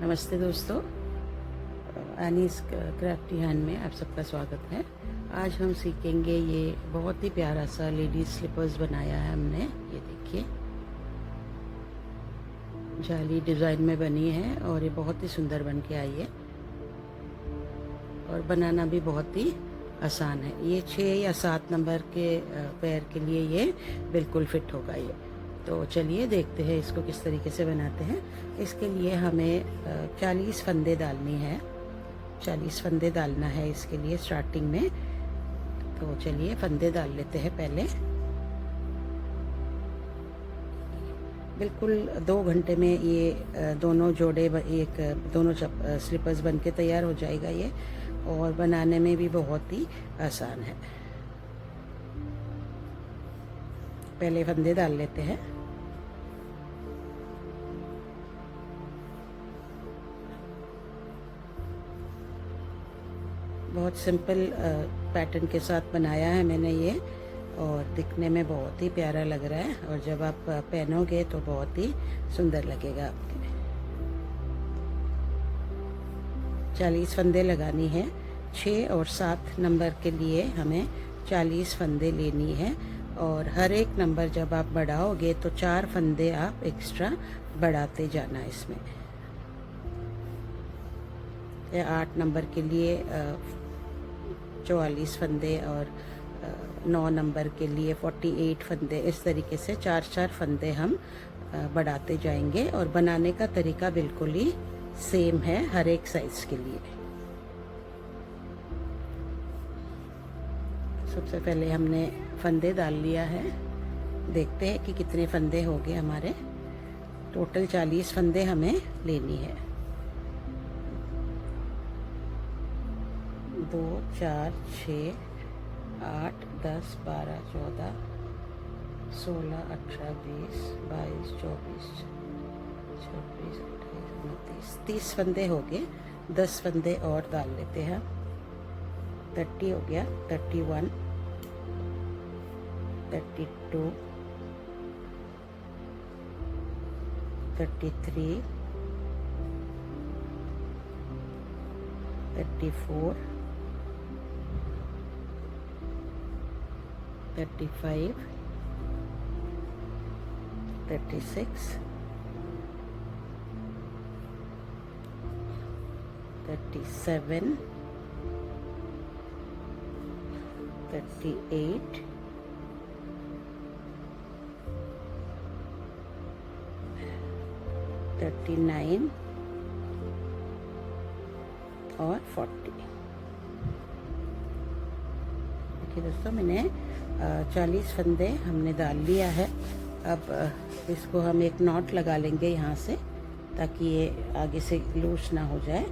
नमस्ते दोस्तों, Annie's crafty hand में आप सबका स्वागत है। आज हम सीखेंगे, ये बहुत ही प्यारा सा लेडीज स्लीपर्स बनाया है हमने। ये देखिए, जाली डिज़ाइन में बनी है और ये बहुत ही सुंदर बन के आई है और बनाना भी बहुत ही आसान है। ये 6 या 7 नंबर के पैर के लिए ये बिल्कुल फिट होगा ये। तो चलिए देखते हैं इसको किस तरीके से बनाते हैं। इसके लिए हमें 40 फंदे डालनी है, 40 फंदे डालना है इसके लिए स्टार्टिंग में। तो चलिए फंदे डाल लेते हैं पहले। बिल्कुल 2 घंटे में ये दोनों जोड़े दोनों स्लीपर्स बन के तैयार हो जाएगा ये, और बनाने में भी बहुत ही आसान है। पहले फंदे डाल लेते हैं। बहुत सिंपल पैटर्न के साथ बनाया है मैंने ये, और दिखने में बहुत ही प्यारा लग रहा है, और जब आप पहनोगे तो बहुत ही सुंदर लगेगा आपके। 40 फंदे लगानी है। 6 और 7 नंबर के लिए हमें 40 फंदे लेनी है, और हर एक नंबर जब आप बढ़ाओगे तो 4 फंदे आप एक्स्ट्रा बढ़ाते जाना इसमें। 8 नंबर के लिए 44 फंदे, और 9 नंबर के लिए 48 फंदे। इस तरीके से 4-4 फंदे हम बढ़ाते जाएंगे, और बनाने का तरीका बिल्कुल ही सेम है हर एक साइज के लिए। सबसे पहले हमने फंदे डाल लिया है। देखते हैं कि कितने फंदे हो गए हमारे। टोटल 40 फंदे हमें लेनी है। 2, 4, 6, 8, 10, 12, 14, 16, 18, 20, 22, 24, 26, 28, 29, 30 फंदे हो गए। 10 फंदे और डाल लेते हैं। 30 हो गया। 31, 32, 33, 34, 35, 36, 37, 38, 39 और 40। देखिए दोस्तों, मैंने 40 फंदे हमने डाल लिया है। अब इसको हम एक नॉट लगा लेंगे यहाँ से, ताकि ये आगे से लूज ना हो जाए।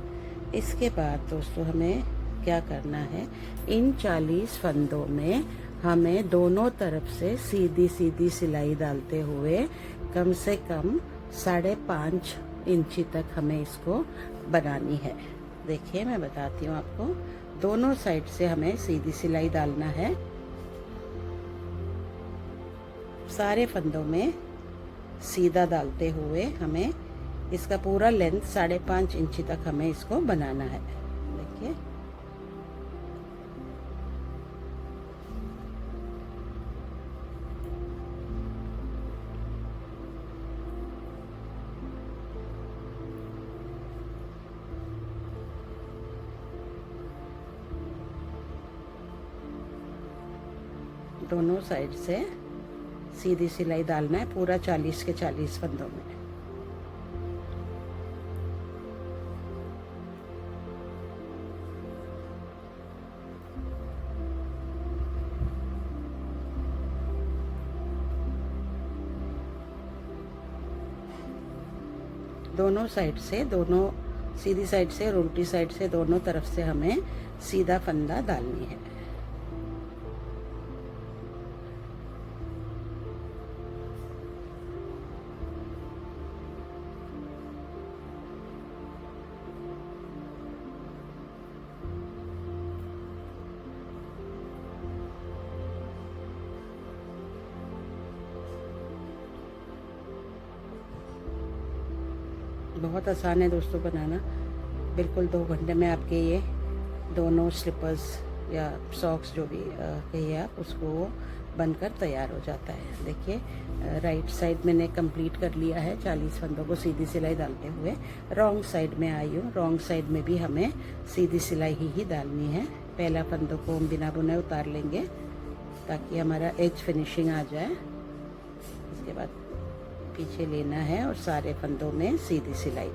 इसके बाद दोस्तों हमें क्या करना है, इन 40 फंदों में हमें दोनों तरफ से सीधी सीधी सिलाई डालते हुए कम से कम 5.5 इंची तक हमें इसको बनानी है। देखिए मैं बताती हूँ आपको, दोनों साइड से हमें सीधी सिलाई डालना है। सारे फंदों में सीधा डालते हुए हमें इसका पूरा लेंथ 5.5 इंची तक हमें इसको बनाना है। देखिए, दोनों साइड से सीधी सिलाई डालना है पूरा 40 के 40 फंदों में। दोनों साइड से, दोनों सीधी साइड से और उल्टी साइड से, दोनों तरफ से हमें सीधा फंदा डालनी है। बहुत आसान है दोस्तों बनाना, बिल्कुल 2 घंटे में आपके ये दोनों स्लीपर्स या सॉक्स जो भी कहिए आप, उसको बनकर तैयार हो जाता है। देखिए राइट साइड मैंने कंप्लीट कर लिया है 40 फंदों को सीधी सिलाई डालते हुए। रॉन्ग साइड में आई हूँ, रॉन्ग साइड में भी हमें सीधी सिलाई ही डालनी है। पहला फंदों को हम बिना बुने उतार लेंगे ताकि हमारा एज फिनिशिंग आ जाए। इसके बाद पीछे लेना है और सारे फंदों में सीधी सिलाई।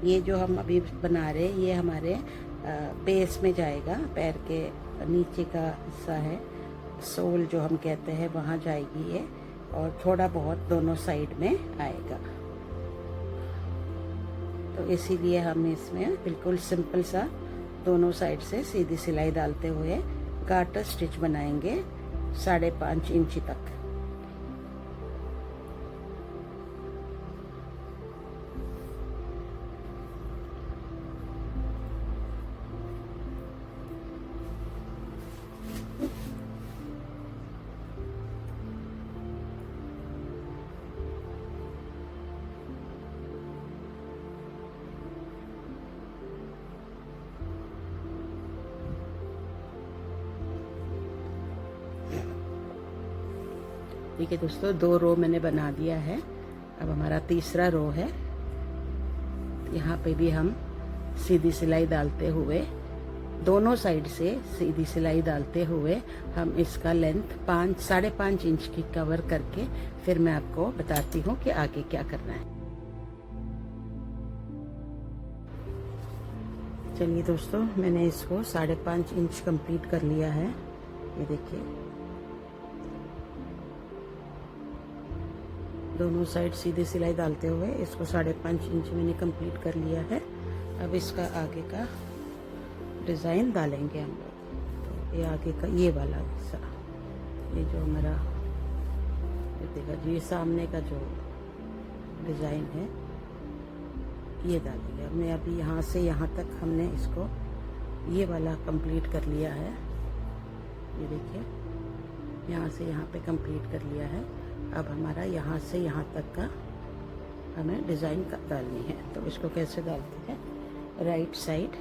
ये जो हम अभी बना रहे हैं ये हमारे बेस में जाएगा, पैर के नीचे का हिस्सा है, सोल जो हम कहते हैं वहाँ जाएगी ये, और थोड़ा बहुत दोनों साइड में आएगा। तो इसीलिए हम इसमें बिल्कुल सिंपल सा दोनों साइड से सीधी सिलाई डालते हुए गार्टर स्टिच बनाएंगे 5.5 इंच तक। ठीक है दोस्तों, 2 रो मैंने बना दिया है। अब हमारा तीसरा रो है। यहाँ पे भी हम सीधी सिलाई डालते हुए, दोनों साइड से सीधी सिलाई डालते हुए हम इसका लेंथ 5.5 इंच की कवर करके फिर मैं आपको बताती हूँ कि आगे क्या करना है। चलिए दोस्तों, मैंने इसको 5.5 इंच कंप्लीट कर लिया है। ये देखिए, दोनों साइड सीधी सिलाई डालते हुए इसको 5.5 इंच मैंने कंप्लीट कर लिया है। अब इसका आगे का डिज़ाइन डालेंगे हम लोग। तो ये आगे का ये वाला हिस्सा, ये जो हमारा देखा जी, ये सामने का जो डिज़ाइन है ये डालेंगे। हमने अभी यहाँ से यहाँ तक हमने इसको ये वाला कंप्लीट कर लिया है। ये देखिए, यहाँ से यहाँ पे कंप्लीट कर लिया है। अब हमारा यहाँ से यहाँ तक का हमें डिज़ाइन डालनी है। तो इसको कैसे डालते हैं, राइट साइड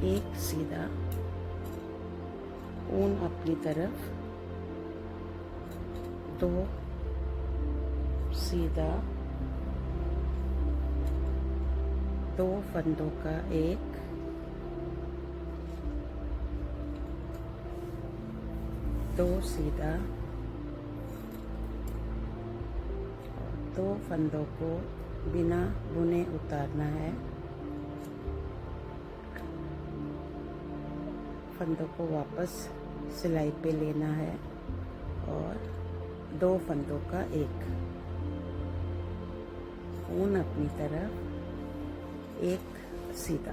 एक सीधा, ऊन अपनी तरफ, 2 सीधा, 2 फंदों का एक, 2 सीधा, 2 फंदों को बिना बुने उतारना है। फंदों को वापस सिलाई पे लेना है और 2 फंदों का एक, ऊन अपनी तरफ, एक सीधा।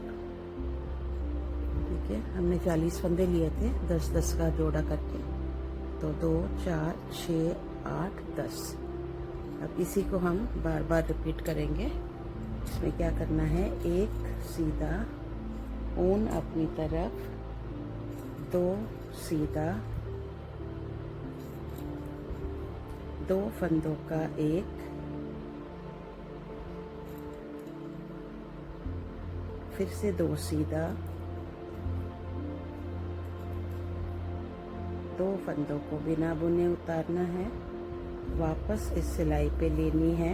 ठीक है, हमने 40 फंदे लिए थे 10-10 का जोड़ा करके, तो 2, 4, 6, 8, 10। अब इसी को हम बार बार रिपीट करेंगे। इसमें क्या करना है, एक सीधा, ऊन अपनी तरफ, 2 सीधा, 2 फंदों का एक, फिर से 2 सीधा, 2 फंदों को बिना बुने उतारना है, वापस इस सिलाई पे लेनी है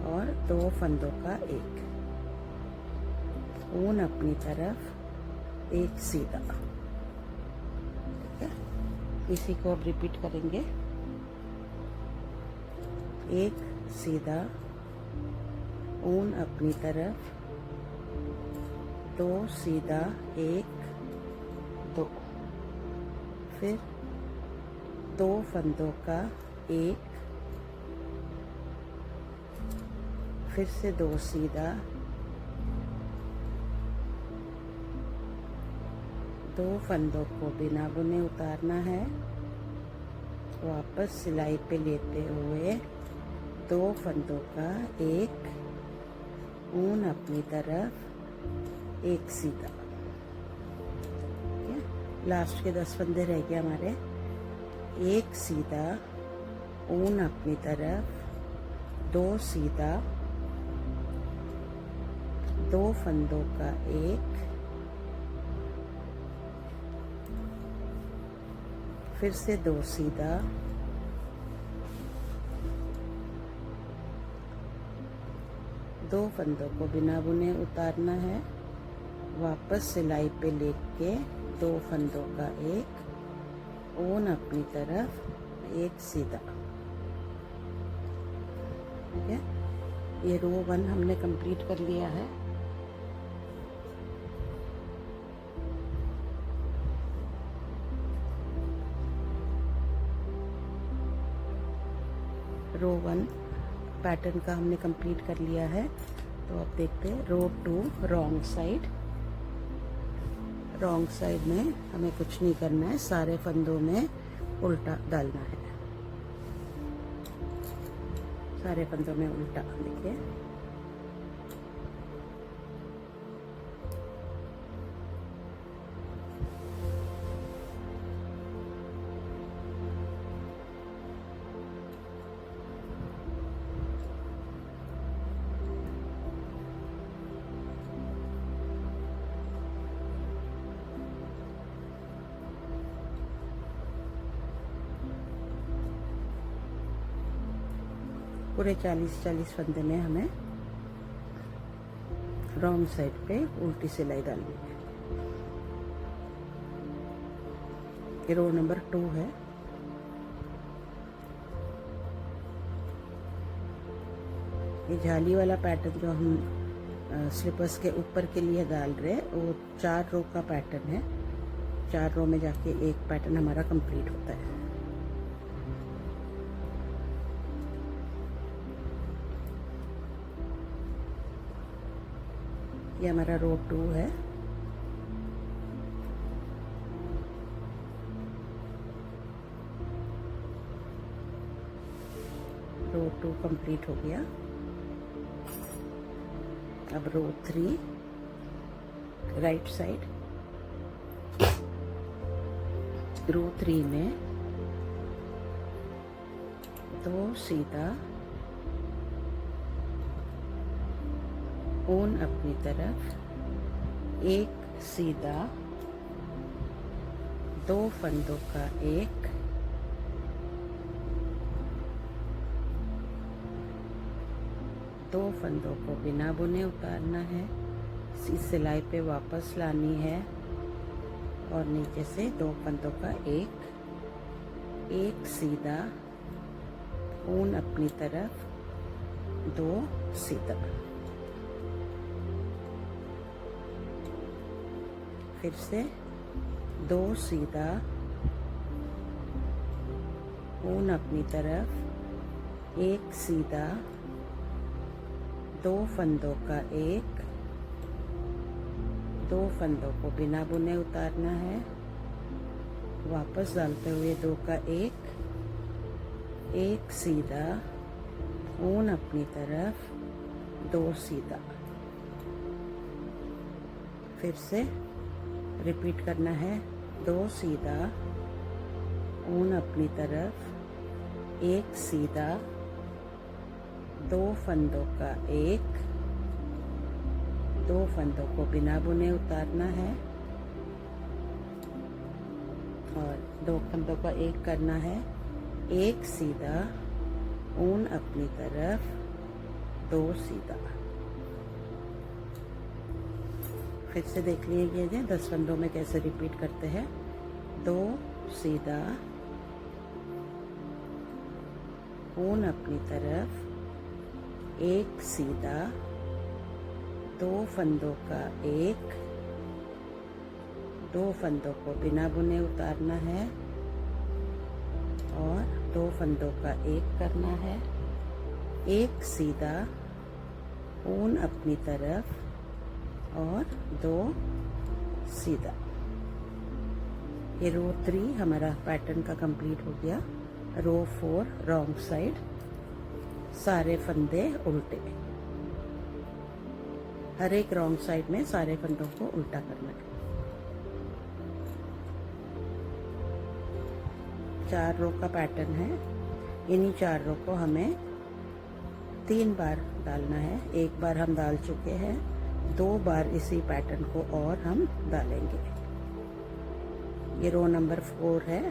और 2 फंदों का एक, ऊन अपनी तरफ, एक सीधा। ठीक है, इसी को अब रिपीट करेंगे। एक सीधा, ऊन अपनी तरफ, 2 सीधा, एक, 2, फिर 2 फंदों का एक, फिर से 2 सीधा, दो फंदों को बिना बुने उतारना है। वापस सिलाई पे लेते हुए दो फंदों का एक ऊन अपनी तरफ, एक सीधा। लास्ट के 10 फंदे रह गए हमारे। एक सीधा, ऊन अपनी तरफ, दो सीधा, दो फंदों का एक, फिर से दो सीधा, दो फंदों को बिना बुने उतारना है। वापस सिलाई पे लेके दो फंदों का एक, ऊन अपनी तरफ, एक सीधा। ठीक है, ये रो 1 हमने कंप्लीट कर लिया है। रो 1 पैटर्न का हमने कंप्लीट कर लिया है। तो अब देखते हैं रो 2 रॉन्ग साइड। रॉन्ग साइड में हमें कुछ नहीं करना है, सारे फंदों में उल्टा डालना है। सारे फंदों में उल्टा, देखिए। पूरे 40 फंदे में हमें रॉन्ग साइड पे उल्टी सिलाई डालनी है। ये रो नंबर 2 है। ये जाली वाला पैटर्न जो हम स्लीपर्स के ऊपर के लिए डाल रहे हैं वो 4 रो का पैटर्न है। 4 रो में जाके एक पैटर्न हमारा कंप्लीट होता है। ये हमारा रो 2 है। रो 2 कंप्लीट हो गया। अब रो 3 राइट साइड। रो 3 में दो सीधा, ऊन अपनी तरफ, एक सीधा, दो फंदों का एक, दो फंदों को बिना बुने उतारना है। इस सिलाई पे वापस लानी है और नीचे से दो फंदों का एक, एक सीधा, ऊन अपनी तरफ, दो सीधा। फिर से दो सीधा, ऊन अपनी तरफ, एक सीधा, दो फंदों का एक, दो फंदों को बिना बुने उतारना है। वापस डालते हुए दो का एक, एक सीधा, ऊन अपनी तरफ, दो सीधा। फिर से रिपीट करना है। दो सीधा, ऊन अपनी तरफ, एक सीधा, दो फंदों का एक, दो फंदों को बिना बुने उतारना है और दो फंदों का एक करना है। एक सीधा, ऊन अपनी तरफ, दो सीधा। फिर से देख लीजिए 10 फंदों में कैसे रिपीट करते हैं। दो सीधा, ऊन अपनी तरफ, एक सीधा, दो फंदों का एक, दो फंदों को बिना बुने उतारना है और दो फंदों का एक करना है। एक सीधा, ऊन अपनी तरफ और दो सीधा। ये रो 3 हमारा पैटर्न का कंप्लीट हो गया। रो 4 रॉन्ग साइड, सारे फंदे उल्टे। हर एक रॉन्ग साइड में सारे फंदों को उल्टा करना है। 4 रो का पैटर्न है। इन्हीं 4 रो को हमें 3 बार डालना है। एक बार हम डाल चुके हैं, 2 बार इसी पैटर्न को और हम डालेंगे। ये रो नंबर 4 है।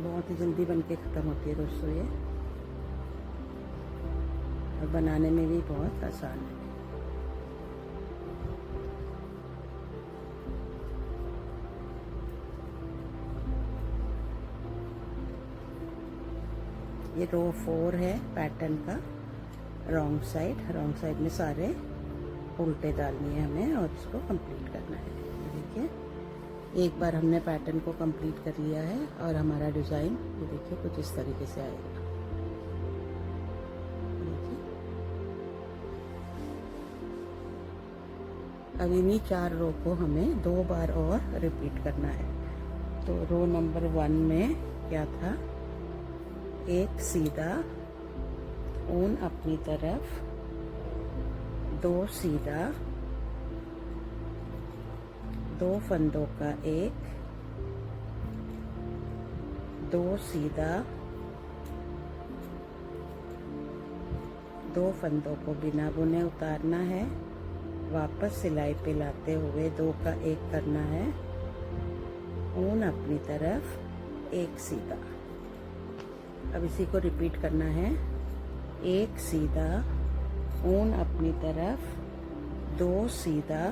बहुत ही जल्दी बनके ख़त्म होती है दोस्तों ये, और बनाने में भी बहुत आसान है। ये रो 4 है पैटर्न का, रॉन्ग साइड में सारे उल्टे डालनी है हमें और इसको कंप्लीट करना है। देखिए एक बार हमने पैटर्न को कंप्लीट कर लिया है और हमारा डिज़ाइन ये देखिए कुछ इस तरीके से आएगा। अब इन्हीं 4 रो को हमें 2 बार और रिपीट करना है। तो रो नंबर 1 में क्या था, एक सीधा, ऊन अपनी तरफ, 2 सीधा, 2 फंदों का एक, 2 सीधा, 2 फंदों को बिना बुने उतारना है, वापस सिलाई पे लाते हुए 2 का एक करना है, ऊन अपनी तरफ, एक सीधा। अब इसी को रिपीट करना है। एक सीधा, ऊन अपनी तरफ, 2 सीधा,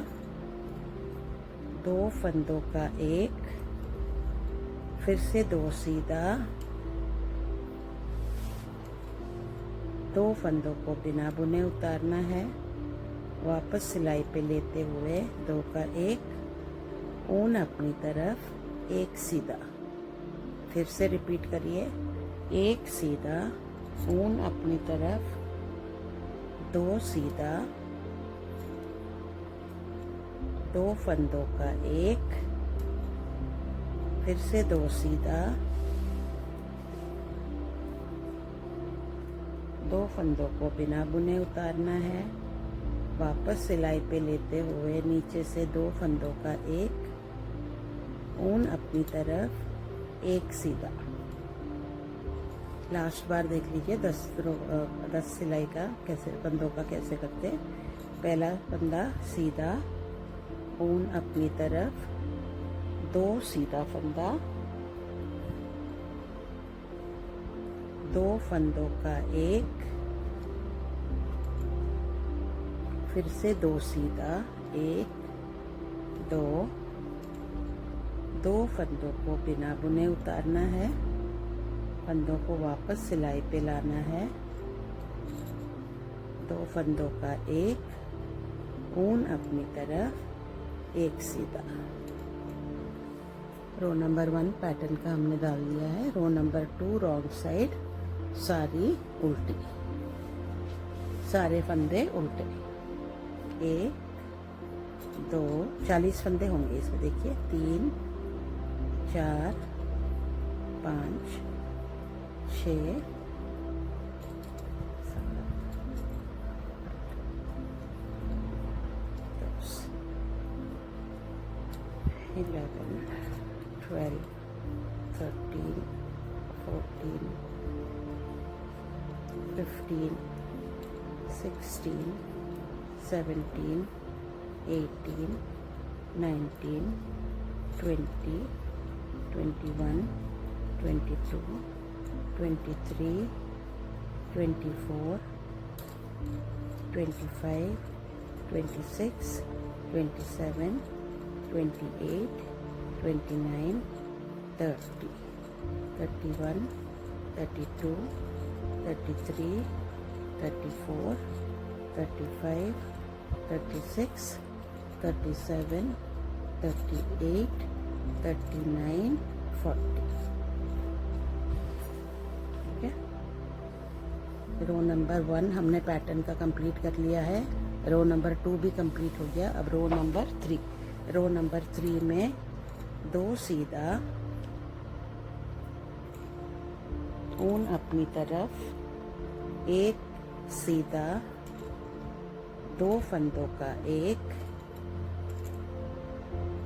2 फंदों का एक, फिर से 2 सीधा, 2 फंदों को बिना बुने उतारना है, वापस सिलाई पे लेते हुए 2 का एक, ऊन अपनी तरफ, एक सीधा। फिर से रिपीट करिए। एक सीधा, ऊन अपनी तरफ, 2 सीधा, 2 फंदों का एक, फिर से 2 सीधा, 2 फंदों को बिना बुने उतारना है, वापस सिलाई पे लेते हुए नीचे से 2 फंदों का एक, ऊन अपनी तरफ, एक सीधा। लास्ट बार देख लीजिए 10 सिलाई का कैसे, फंदों का कैसे करते। पहला फंदा सीधा, ऊन अपनी तरफ, 2 सीधा फंदा, 2 फंदों का एक, फिर से 2 सीधा, 1, 2 फंदों को बिना बुने उतारना है, फंदों को वापस सिलाई पे लाना है, 2 फंदों का एक, ऊन अपनी तरफ, एक सीधा। रो नंबर 1 पैटर्न का हमने डाल दिया है। रो नंबर 2 रॉन्ग साइड, सारी उल्टी, सारे फंदे उल्टे। 1 2 40 फंदे होंगे इसमें, देखिए 3 4 5 6 11 12 13 14 15 16 17 18 19 20 21 22 23 24 25 26 27 28 29 30 31 32, 33, 34, 35, 36, 37, 38, 39, 40। ठीक है, रो नंबर 1 हमने पैटर्न का कंप्लीट कर लिया है। रो नंबर 2 भी कंप्लीट हो गया। अब रो नंबर 3, रो नंबर 3 में 2 सीधा, ऊन अपनी तरफ, 1 सीधा, 2 फंदों का 1,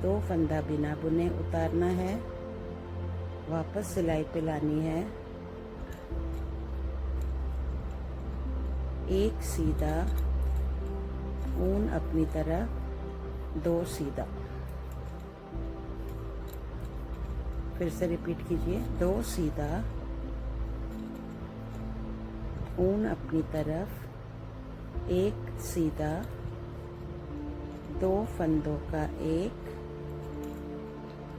2 फंदा बिना बुने उतारना है, वापस सिलाई पे लानी है, 1 सीधा, ऊन अपनी तरफ, 2 सीधा। फिर से रिपीट कीजिए, 2 सीधा, ऊन अपनी तरफ, 1 सीधा, 2 फंदों का 1,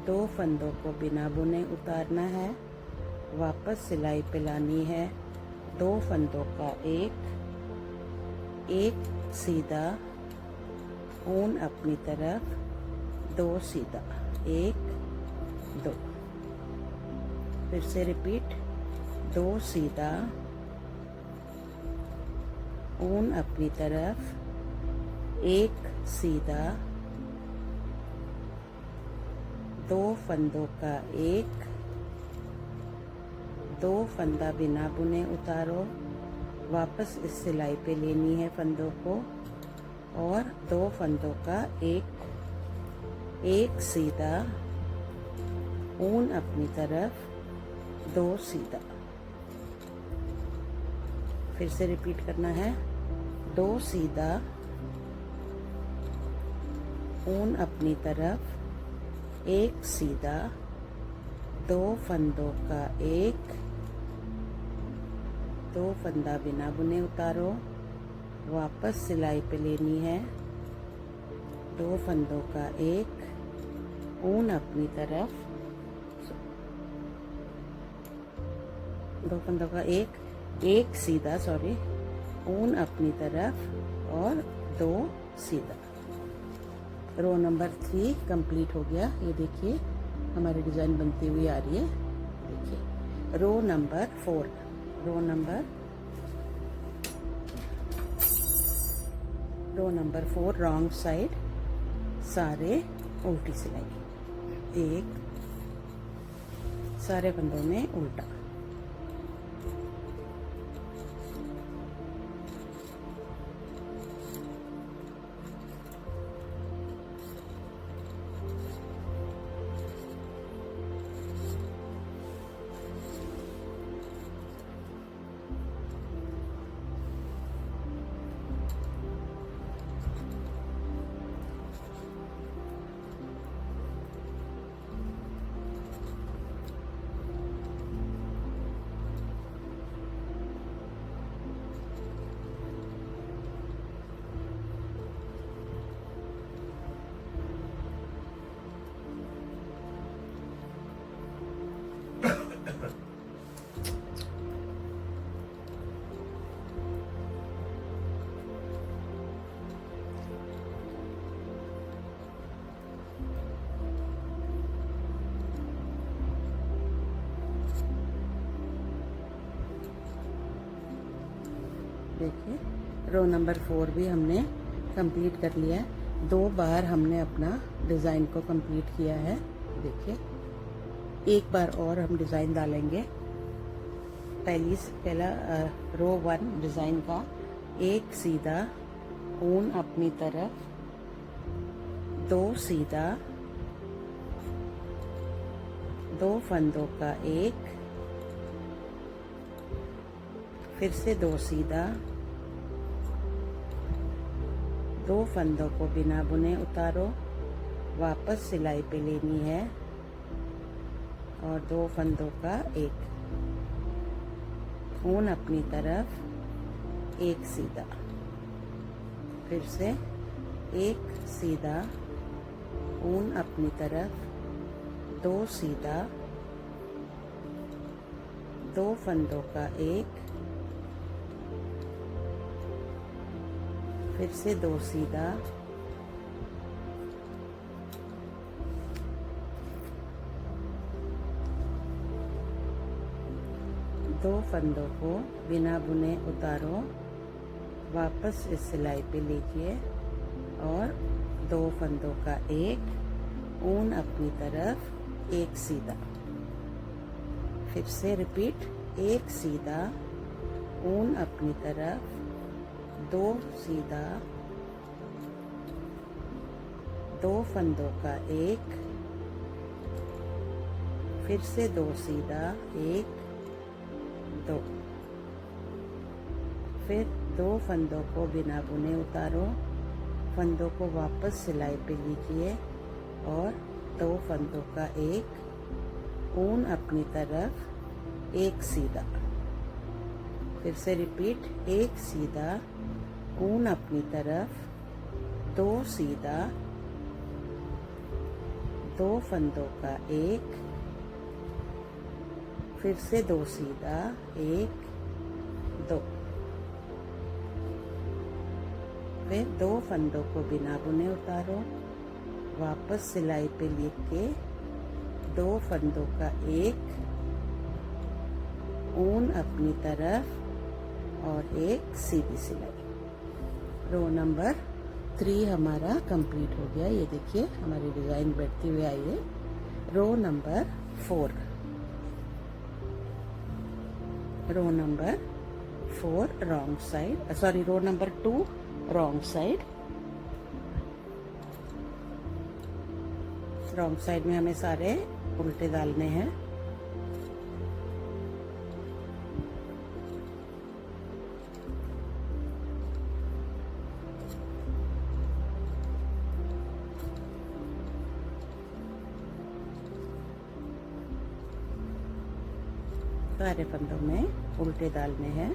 2 फंदों को बिना बुने उतारना है, वापस सिलाई पे लानी है, 2 फंदों का 1, 1 सीधा, ऊन अपनी तरफ, 2 सीधा, 1 2। फिर से रिपीट, 2 सीधा, ऊन अपनी तरफ, 1 सीधा, 2 फंदों का 1, 2 फंदा बिना बुने उतारो, वापस इस सिलाई पे लेनी है फंदों को, और 2 फंदों का 1 सीधा, ऊन अपनी तरफ, 2 सीधा। फिर से रिपीट करना है, 2 सीधा, ऊन अपनी तरफ, 1 सीधा, 2 फंदों का 1, 2 फंदा बिना बुने उतारो, वापस सिलाई पे लेनी है, 2 फंदों का 1, ऊन अपनी तरफ, 2 फंदों का 1 सीधा, ऊन अपनी तरफ और 2 सीधा। रो नंबर 3 कंप्लीट हो गया। ये देखिए हमारी डिजाइन बनती हुई आ रही है। देखिए row number 4, row number 4 wrong साइड, सारे उल्टी सिलाई, 1 सारे फंदों में उल्टा। देखिए रो नंबर 4 भी हमने कंप्लीट कर लिया है। 2 बार हमने अपना डिज़ाइन को कंप्लीट किया है। देखिए एक बार और हम डिज़ाइन डालेंगे। पहला रो 1 डिज़ाइन का 1 सीधा, ऊन अपनी तरफ, 2 सीधा, 2 फंदों का 1, फिर से 2 सीधा, 2 फंदों को बिना बुने उतारो, वापस सिलाई पे लेनी है और 2 फंदों का 1, ऊन अपनी तरफ, 1 सीधा, फिर से 1 सीधा, ऊन अपनी तरफ, 2 सीधा, 2 फंदों का एक, फिर से 2 सीधा, दो फंदों को बिना बुने उतारो, वापस इस सिलाई पे लीजिए और 2 फंदों का एक, ऊन अपनी तरफ, एक सीधा, फिर से रिपीट, एक सीधा, ऊन अपनी तरफ, 2 सीधा, 2 फंदों का एक, फिर से 2 सीधा, एक, 2, फिर 2 फंदों को बिना बुने उतारो, फंदों को वापस सिलाई पे लीजिए और 2 फंदों का एक, ऊन अपनी तरफ, एक सीधा, फिर से रिपीट, एक सीधा, ऊन अपनी तरफ, 2 सीधा, 2 फंदों का एक, फिर से 2 सीधा, एक, 2, फिर 2 फंदों को बिना बुने उतारो, वापस सिलाई पे लेके 2 फंदों का एक, ऊन अपनी तरफ और एक सीधी सिलाई। रो नंबर 3 हमारा कंप्लीट हो गया। ये देखिए हमारी डिजाइन बैठती हुई आई है। Row number 4, row number 4 wrong side, sorry row number 2 wrong side. Wrong side में हमें सारे उल्टे डालने हैं। सारे फंदों में उल्टे डालने हैं।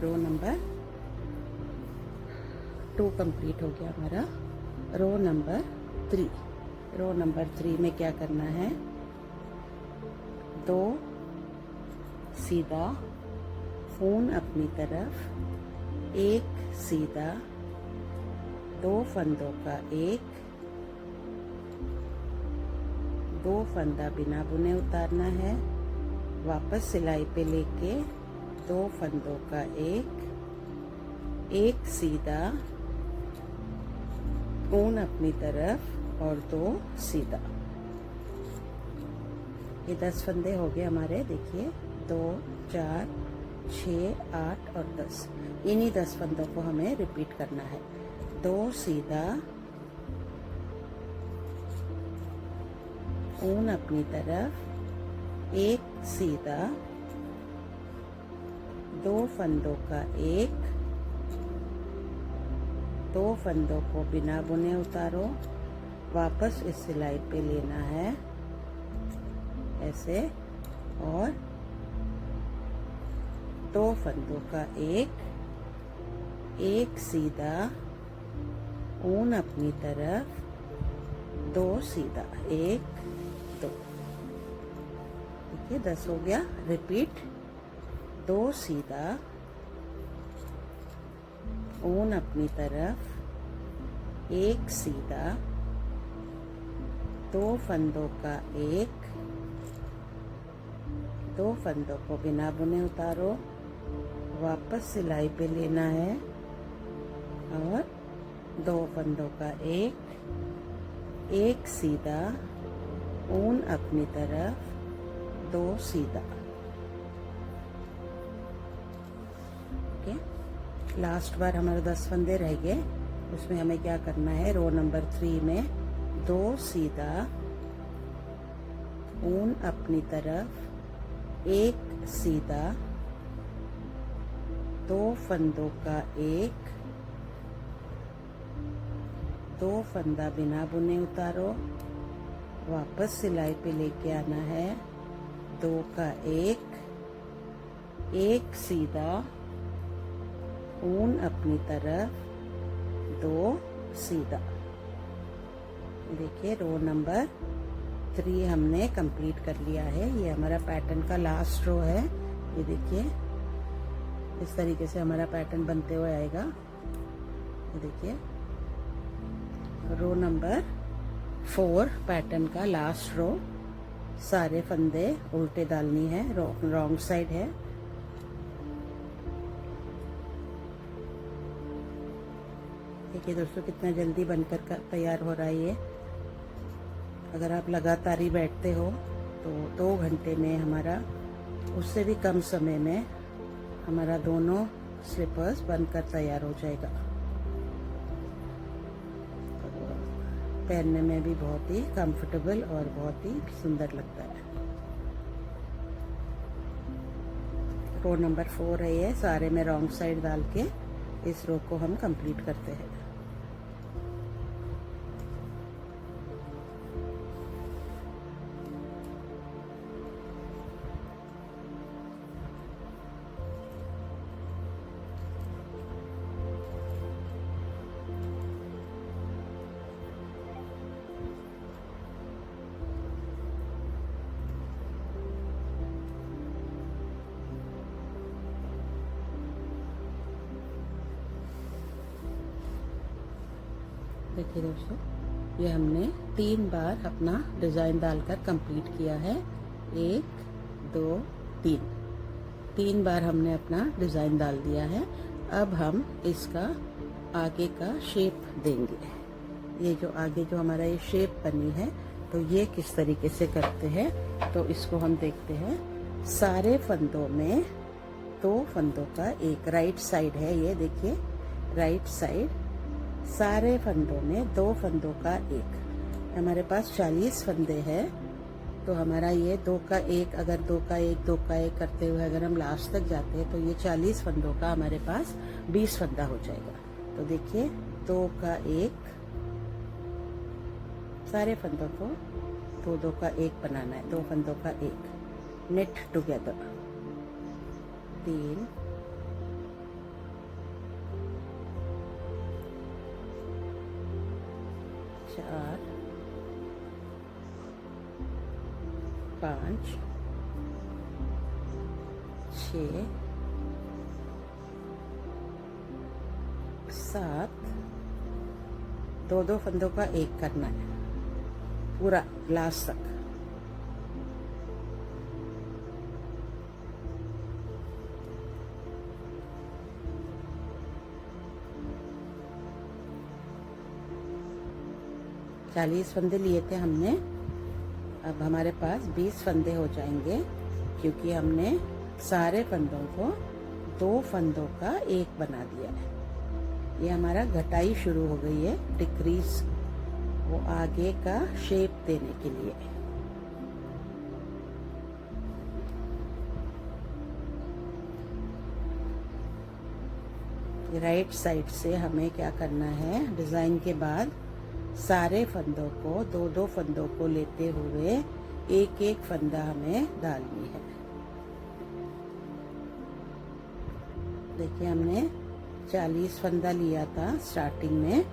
रो नंबर 2 कंप्लीट हो गया हमारा। रो नंबर 3, रो नंबर 3 में क्या करना है, 2 सीधा, ऊन अपनी तरफ, एक सीधा, 2 फंदों का एक, 2 फंदा बिना बुने उतारना है, वापस सिलाई पे लेके 2 फंदों का एक सीधा, ऊन अपनी तरफ और 2 सीधा। ये 10 फंदे हो गए हमारे। देखिए 2, 4, 6, 8 और 10। इन्हीं 10 फंदों को हमें रिपीट करना है। 2 सीधा, ऊन अपनी तरफ, एक सीधा, 2 फंदों का एक, 2 फंदों को बिना बुने उतारो, वापस इस सिलाई पे लेना है ऐसे, और 2 फंदों का एक सीधा, ऊन अपनी तरफ, 2 सीधा, 1, 2। देखिए 10 हो गया। रिपीट, 2 सीधा, ऊन अपनी तरफ, एक सीधा, 2 फंदों का एक, 2 फंदों को बिना बुने उतारो, वापस सिलाई पे लेना है और 2 फंदों का एक सीधा, ऊन अपनी तरफ, 2 सीधा। लास्ट बार हमारे 10 फंदे रह गए। उसमें हमें क्या करना है, रो नंबर 3 में 2 सीधा, ऊन अपनी तरफ, 1 सीधा, 2 फंदों का 1, 2 फंदा बिना बुने उतारो, वापस सिलाई पे लेके आना है, 2 का 1, 1 सीधा, ऊन अपनी तरफ, 2 सीधा। देखिए रो नंबर 3 हमने कंप्लीट कर लिया है। ये हमारा पैटर्न का लास्ट रो है। ये देखिए इस तरीके से हमारा पैटर्न बनते हुए आएगा। ये देखिए रो नंबर 4 पैटर्न का लास्ट रो। सारे फंदे उल्टे डालनी है, रॉन्ग साइड है। देखिए दोस्तों कितना जल्दी बनकर तैयार हो रहा है ये। अगर आप लगातार ही बैठते हो तो 2 घंटे में हमारा, उससे भी कम समय में हमारा दोनों स्लीपर्स बनकर तैयार हो जाएगा। पहनने में भी बहुत ही कंफर्टेबल और बहुत ही सुंदर लगता है। रो नंबर 4 है ये। सारे में रॉन्ग साइड डाल के इस रो को हम कंप्लीट करते हैं। देखिए दोस्तों ये हमने 3 बार अपना डिज़ाइन डालकर कंप्लीट किया है। 1 2 3 बार हमने अपना डिज़ाइन डाल दिया है। अब हम इसका आगे का शेप देंगे। ये जो आगे जो हमारा ये शेप बनी है तो ये किस तरीके से करते हैं तो इसको हम देखते हैं। सारे फंदों में 2 फंदों का 1, राइट साइड है ये। देखिए राइट साइड, सारे फंदों में 2 फंदों का 1। हमारे पास 40 फंदे हैं तो हमारा ये 2 का 1, अगर 2 का 1 2 का 1 करते हुए अगर हम लास्ट तक जाते हैं तो ये 40 फंदों का हमारे पास 20 फंदा हो जाएगा। तो देखिए 2 का 1, सारे फंदों को 2 का 1 बनाना है। 2 फंदों का 1, नेट टुगेदर, 3 4 5 6 7, 2 फंदों का 1 करना है पूरा लास्ट तक। चालीस फंदे लिए थे हमने, अब हमारे पास 20 फंदे हो जाएंगे क्योंकि हमने सारे फंदों को 2 फंदों का 1 बना दिया है। ये हमारा घटाई शुरू हो गई है, डिक्रीज, वो आगे का शेप देने के लिए। राइट साइड से हमें क्या करना है, डिजाइन के बाद सारे फंदों को 2 फंदों को लेते हुए 1 फंदा हमें डालनी है। देखिए हमने 40 फंदा लिया था स्टार्टिंग में,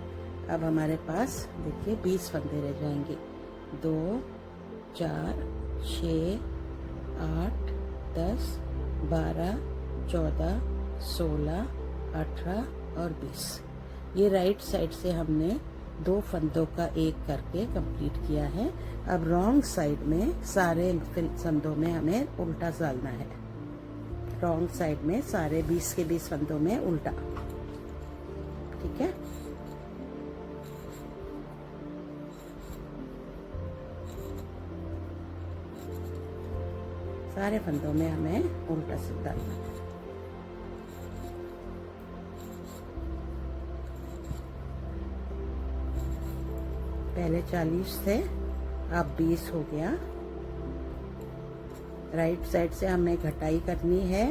अब हमारे पास देखिए 20 फंदे रह जाएंगे। 2 4 6 8 10 12 14 16 18 और 20। ये राइट साइड से हमने 2 फंदों का 1 करके कंप्लीट किया है। अब रॉन्ग साइड में सारे फंदों में हमें उल्टा डालना है। रॉन्ग साइड में सारे 20 के 20 फंदों में उल्टा, ठीक है। सारे फंदों में हमें उल्टा से डालना है। पहले 40 थे, अब 20 हो गया। राइट साइड से हमें घटाई करनी है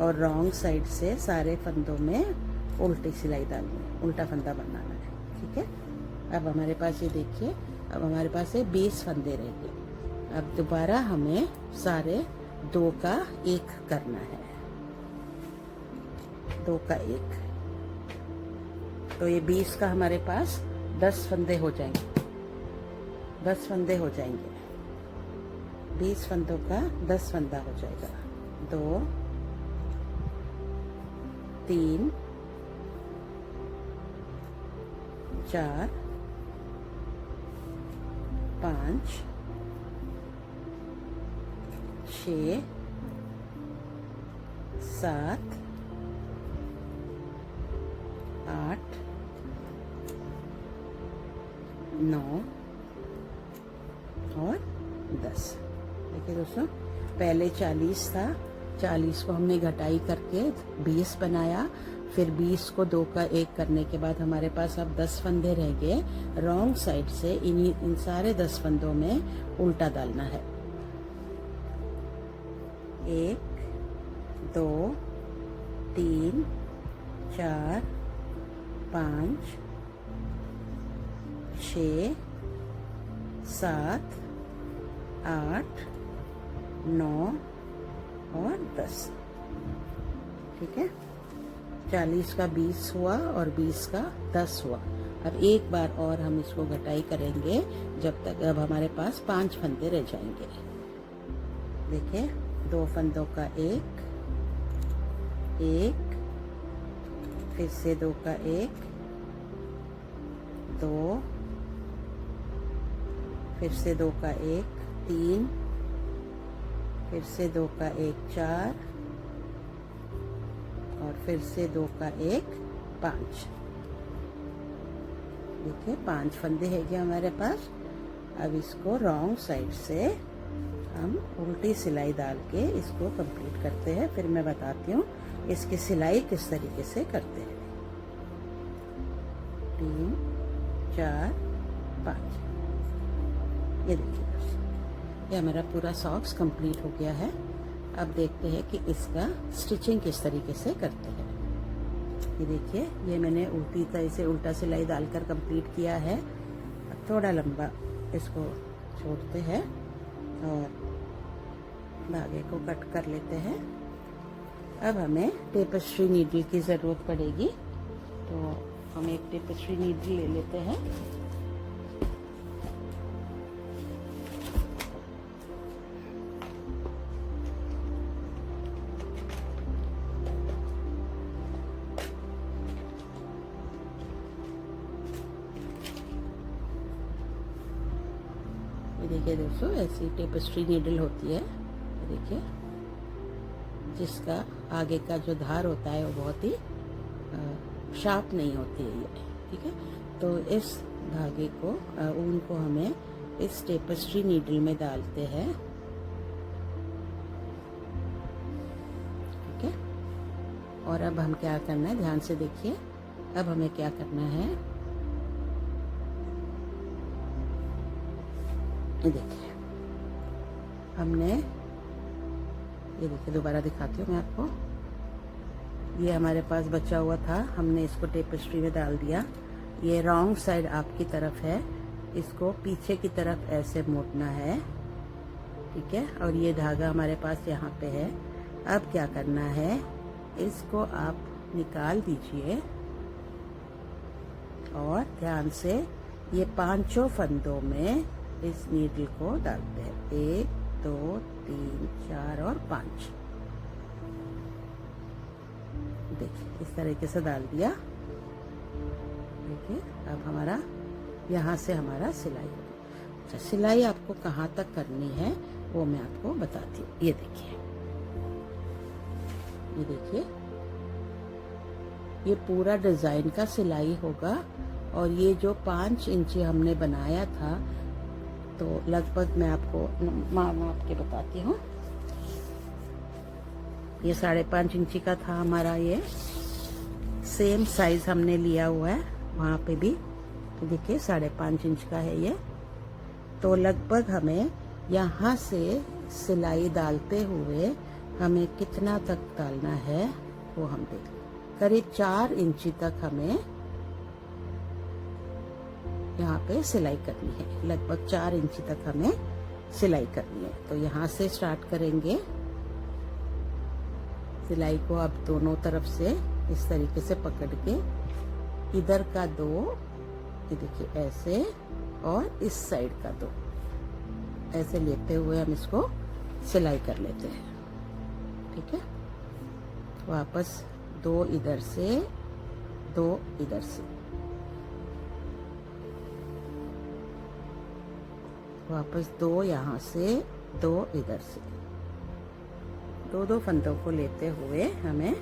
और रॉन्ग साइड से सारे फंदों में उल्टी सिलाई डालनी है, उल्टा फंदा बनाना है। ठीक है, अब हमारे पास ये देखिए, अब हमारे पास ये 20 फंदे रह गए। अब दोबारा हमें सारे 2 का 1 करना है, 2 का 1। तो ये 20 का हमारे पास 10 फंदे हो जाएंगे, 10 फंदे हो जाएंगे। 20 फंदों का 10 फंदा हो जाएगा। 2 3 4 5 6 7 8 9 और 10। देखिए दोस्तों, पहले 40 था, 40 को हमने घटाई करके 20 बनाया, फिर 20 को 2 का 1 करने के बाद हमारे पास अब 10 फंदे रह गए। रॉन्ग साइड से इन सारे 10 फंदों में उल्टा डालना है। 1 2 3 4 5 6 7 8 9 और 10। ठीक है, 40 का 20 हुआ और 20 का 10 हुआ। अब एक बार और हम इसको घटाई करेंगे जब तक, अब हमारे पास 5 फंदे रह जाएंगे। देखिए, 2 फंदों का 1 1, फिर से 2 का 1 2, फिर से 2 का 1 3, फिर से 2 का 1 4 और फिर से 2 का 1 5। देखिए, 5 फंदे है गए हमारे पास। अब इसको रॉन्ग साइड से हम उल्टी सिलाई डाल के इसको कंप्लीट करते हैं। फिर मैं बताती हूँ इसकी सिलाई किस तरीके से करते हैं। 3 4 5। ये देखिए, ये हमारा पूरा सॉक्स कंप्लीट हो गया है। अब देखते हैं कि इसका स्टिचिंग किस तरीके से करते हैं। ये देखिए, ये मैंने उल्टी तरह से उल्टा सिलाई डालकर कंप्लीट किया है। अब थोड़ा लंबा इसको छोड़ते हैं और धागे को कट कर लेते हैं। अब हमें टेपेस्ट्री नीडल की ज़रूरत पड़ेगी, तो हम एक टेपेस्ट्री नीडल ले लेते हैं। देखिए दोस्तों, ऐसी टेपेस्ट्री नीडल होती है। देखिए, जिसका आगे का जो धार होता है वो बहुत ही शार्प नहीं होती है ये। ठीक है, तो इस धागे को ऊन को हमें इस टेपेस्ट्री नीडल में डालते हैं। ठीक है, और अब हम क्या करना है, ध्यान से देखिए। अब हमें क्या करना है, ये देखिए, हमने, ये देखिए, दोबारा दिखाती हूँ मैं आपको। ये हमारे पास बचा हुआ था, हमने इसको टेपेस्ट्री में डाल दिया। ये रॉन्ग साइड आपकी तरफ है, इसको पीछे की तरफ ऐसे मोड़ना है। ठीक है, और ये धागा हमारे पास यहाँ पे है। अब क्या करना है, इसको आप निकाल दीजिए और ध्यान से ये 5 फंदों में इस नीडल को डालते हैं। 1 2 3 4 और 5। देखिए, इस तरीके से डाल दिया। देखिए, अब हमारा यहाँ से हमारा सिलाई होगी। अच्छा, सिलाई आपको कहाँ तक करनी है वो मैं आपको बताती हूँ। ये देखिए, ये देखिए, ये पूरा डिजाइन का सिलाई होगा। और ये जो 5 इंची हमने बनाया था, तो लगभग मैं आपको माप के बताती हूँ। ये 5.5 इंची का था हमारा, ये सेम साइज हमने लिया हुआ है वहाँ पे भी। देखिए 5.5 इंच का है ये। तो लगभग हमें यहाँ से सिलाई डालते हुए हमें कितना तक डालना है वो हम देख, करीब 4 इंची तक हमें यहाँ पे सिलाई करनी है। लगभग 4 इंची तक हमें सिलाई करनी है। तो यहाँ से स्टार्ट करेंगे सिलाई को। अब दोनों तरफ से इस तरीके से पकड़ के इधर का 2, ये देखिए ऐसे, और इस साइड का 2 ऐसे लेते हुए हम इसको सिलाई कर लेते हैं। ठीक है, वापस 2 इधर से, 2 इधर से, वापस 2 यहाँ से, 2 इधर से। 2 फंदों को लेते हुए हमें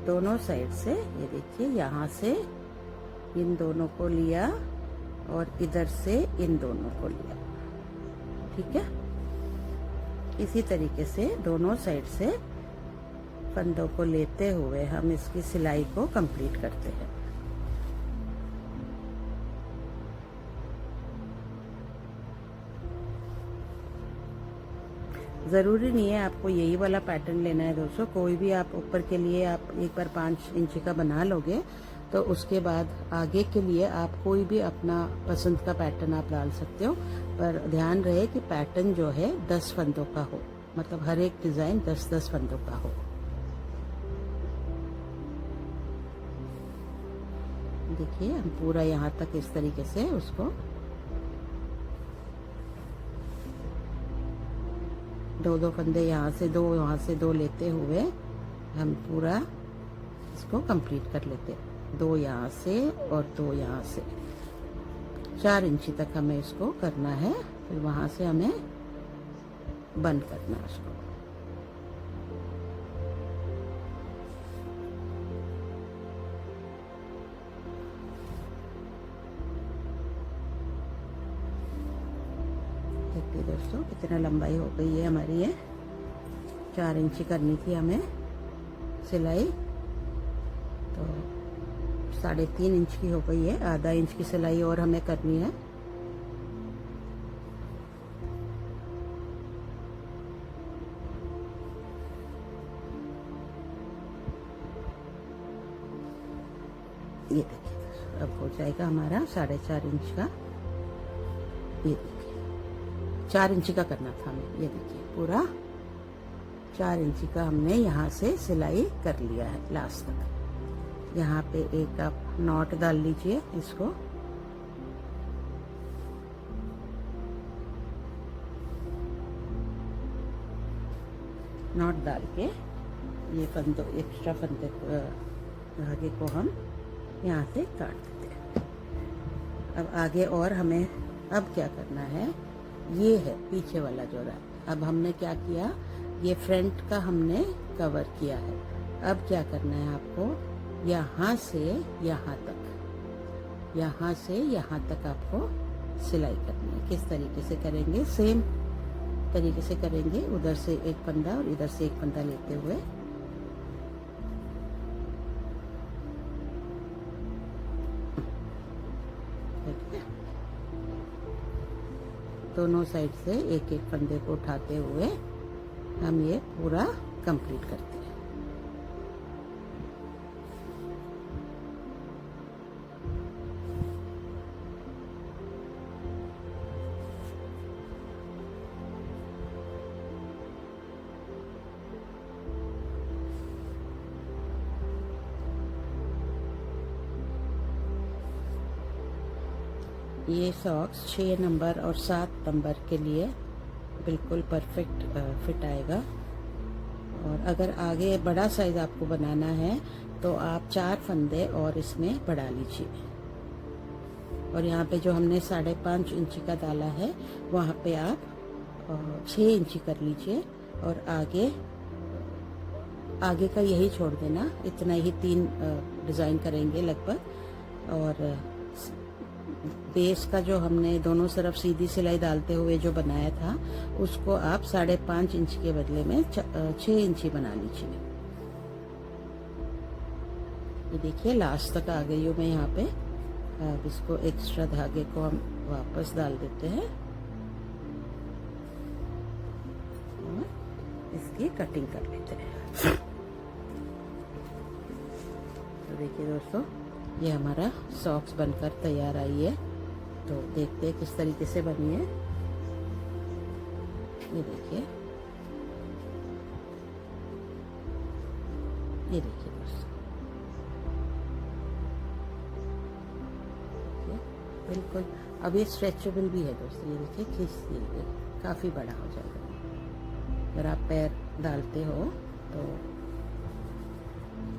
दोनों साइड से, ये देखिए यहाँ से इन दोनों को लिया और इधर से इन दोनों को लिया। ठीक है, इसी तरीके से दोनों साइड से फंदों को लेते हुए हम इसकी सिलाई को कंप्लीट करते हैं। ज़रूरी नहीं है आपको यही वाला पैटर्न लेना है दोस्तों। कोई भी आप ऊपर के लिए आप एक बार 5 इंच का बना लोगे तो उसके बाद आगे के लिए आप कोई भी अपना पसंद का पैटर्न आप डाल सकते हो। पर ध्यान रहे कि पैटर्न जो है 10 फंदों का हो, मतलब हर एक डिजाइन 10-10 फंदों का हो। देखिए हम पूरा यहाँ तक इस तरीके से उसको 2 फंदे यहाँ से 2, वहाँ से 2 लेते हुए हम पूरा इसको कंप्लीट कर लेते हैं। 2 यहाँ से और 2 यहाँ से, 4 इंची तक हमें इसको करना है। फिर वहाँ से हमें बंद करना है उसको। देखिए दोस्तों कितना लंबाई हो गई है हमारी। ये 4 इंची करनी थी हमें सिलाई, तो 3.5 इंच की हो गई है। आधा इंच की सिलाई और हमें करनी है। ये देखिए अब हो जाएगा हमारा 4.5 इंच का। ये देखिए 4 इंची का करना था हमें। ये देखिए पूरा 4 इंची का हमने यहाँ से सिलाई कर लिया है लास्ट तक। यहाँ पे एक आप नॉट डाल लीजिए इसको। नॉट डाल के ये फंदों, एक्स्ट्रा फंदे धागे को हम यहाँ से काट देते हैं। अब आगे और हमें अब क्या करना है, ये है पीछे वाला जोड़ा। अब हमने क्या किया, ये फ्रंट का हमने कवर किया है। अब क्या करना है आपको, यहाँ से यहाँ तक, यहाँ से यहाँ तक आपको सिलाई करनी है। किस तरीके से करेंगे, सेम तरीके से करेंगे। उधर से एक फंदा और इधर से एक फंदा लेते हुए दोनों साइड से एक एक फंदे को उठाते हुए हम ये पूरा कंप्लीट करते हैं। ये सॉक्स 6 नंबर और 7 नंबर के लिए बिल्कुल परफेक्ट फिट आएगा। और अगर आगे बड़ा साइज आपको बनाना है तो आप 4 फंदे और इसमें बढ़ा लीजिए। और यहाँ पे जो हमने 5.5 इंची का डाला है वहाँ पे आप 6 इंची कर लीजिए। और आगे का यही छोड़ देना, इतना ही 3 डिज़ाइन करेंगे लगभग। और बेस का जो हमने दोनों तरफ सीधी सिलाई डालते हुए जो बनाया था उसको आप 5.5 इंच के बदले में 6 इंची बना लीजिए। ये देखिए लास्ट तक आ गई हूँ मैं यहाँ पे। अब इसको एक्स्ट्रा धागे को हम वापस डाल देते हैं और इसकी कटिंग कर लेते हैं। तो देखिए दोस्तों, ये हमारा सॉक्स बनकर तैयार आई है। तो देखते हैं किस तरीके से बनी है। ये देखिए, ये देखिए दोस्तों, बिल्कुल। अब ये स्ट्रेचेबल भी है दोस्तों, ये देखिए खींच दिए, काफ़ी बड़ा हो जाएगा। अगर आप पैर डालते हो तो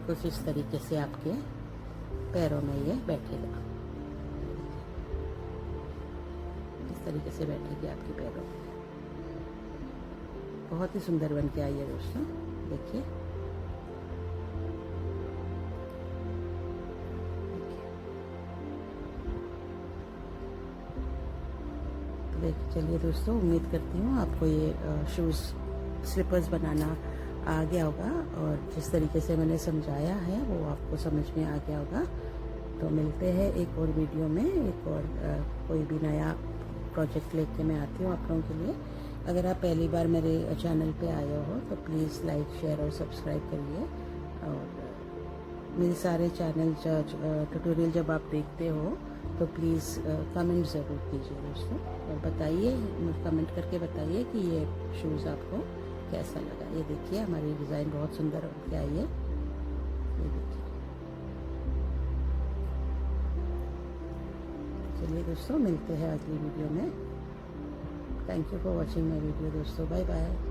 कुछ इस तरीके से आपके पैरों में ये बैठेगा, इस तरीके से बैठेगी आपके पैरों में। बहुत ही सुंदर बन के आई है दोस्तों, देखिए। चलिए दोस्तों, उम्मीद करती हूँ आपको ये शूज़ स्लीपर्स बनाना आ गया होगा और जिस तरीके से मैंने समझाया है वो आपको समझ में आ गया होगा। तो मिलते हैं एक और वीडियो में, एक और कोई भी नया प्रोजेक्ट लेके मैं आती हूँ आप लोगों के लिए। अगर आप पहली बार मेरे चैनल पे आए हो तो प्लीज़ लाइक, शेयर और सब्सक्राइब करिए। और मेरे सारे चैनल ट्यूटोरियल जब आप देखते हो तो प्लीज़ कमेंट ज़रूर कीजिए दोस्तों, और बताइए, कमेंट करके बताइए कि ये शूज़ आपको कैसा लगा। ये देखिए, हमारी डिज़ाइन बहुत सुंदर हो के आई है, ये देखिए। चलिए दोस्तों, मिलते हैं अगली वीडियो में। Thank you for watching my video दोस्तों, बाय बाय।